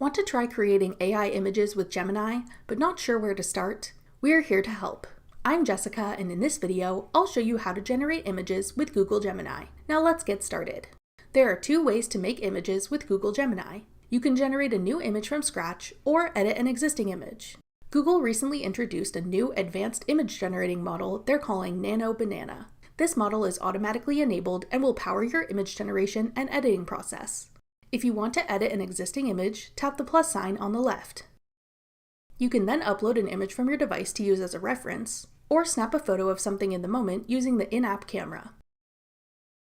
Want to try creating AI images with Gemini, but not sure where to start? We are here to help. I'm Jessica, and in this video, I'll show you how to generate images with Google Gemini. Now let's get started. There are two ways to make images with Google Gemini. You can generate a new image from scratch or edit an existing image. Google recently introduced a new advanced image generating model they're calling Nano Banana. This model is automatically enabled and will power your image generation and editing process. If you want to edit an existing image, tap the plus sign on the left. You can then upload an image from your device to use as a reference, or snap a photo of something in the moment using the in-app camera.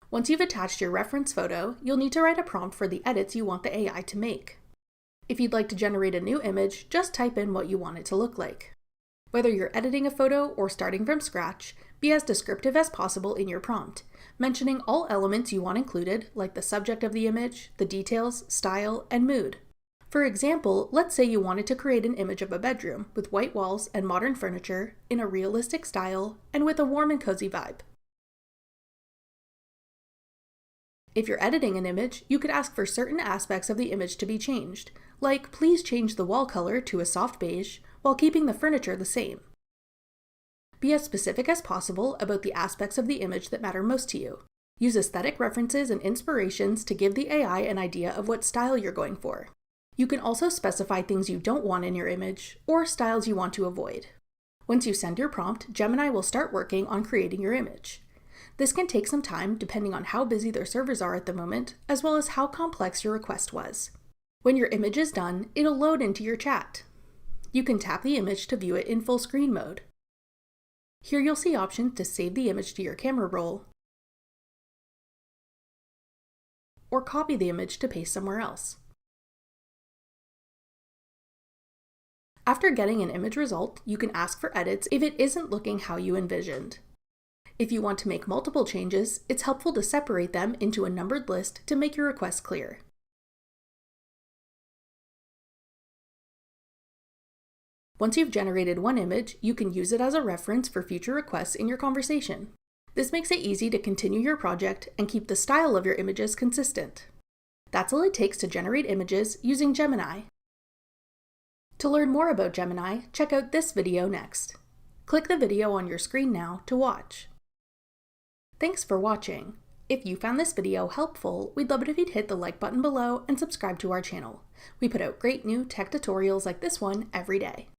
Once you've attached your reference photo, you'll need to write a prompt for the edits you want the AI to make. If you'd like to generate a new image, just type in what you want it to look like. Whether you're editing a photo or starting from scratch, be as descriptive as possible in your prompt, mentioning all elements you want included, like the subject of the image, the details, style, and mood. For example, let's say you wanted to create an image of a bedroom with white walls and modern furniture in a realistic style and with a warm and cozy vibe. If you're editing an image, you could ask for certain aspects of the image to be changed, like please change the wall color to a soft beige while keeping the furniture the same. Be as specific as possible about the aspects of the image that matter most to you. Use aesthetic references and inspirations to give the AI an idea of what style you're going for. You can also specify things you don't want in your image or styles you want to avoid. Once you send your prompt, Gemini will start working on creating your image. This can take some time depending on how busy their servers are at the moment, as well as how complex your request was. When your image is done, it'll load into your chat. You can tap the image to view it in full screen mode. Here you'll see options to save the image to your camera roll, or copy the image to paste somewhere else. After getting an image result, you can ask for edits if it isn't looking how you envisioned. If you want to make multiple changes, it's helpful to separate them into a numbered list to make your request clear. Once you've generated one image, you can use it as a reference for future requests in your conversation. This makes it easy to continue your project and keep the style of your images consistent. That's all it takes to generate images using Gemini. To learn more about Gemini, check out this video next. Click the video on your screen now to watch. Thanks for watching. If you found this video helpful, we'd love it if you'd hit the like button below and subscribe to our channel. We put out great new tech tutorials like this one every day.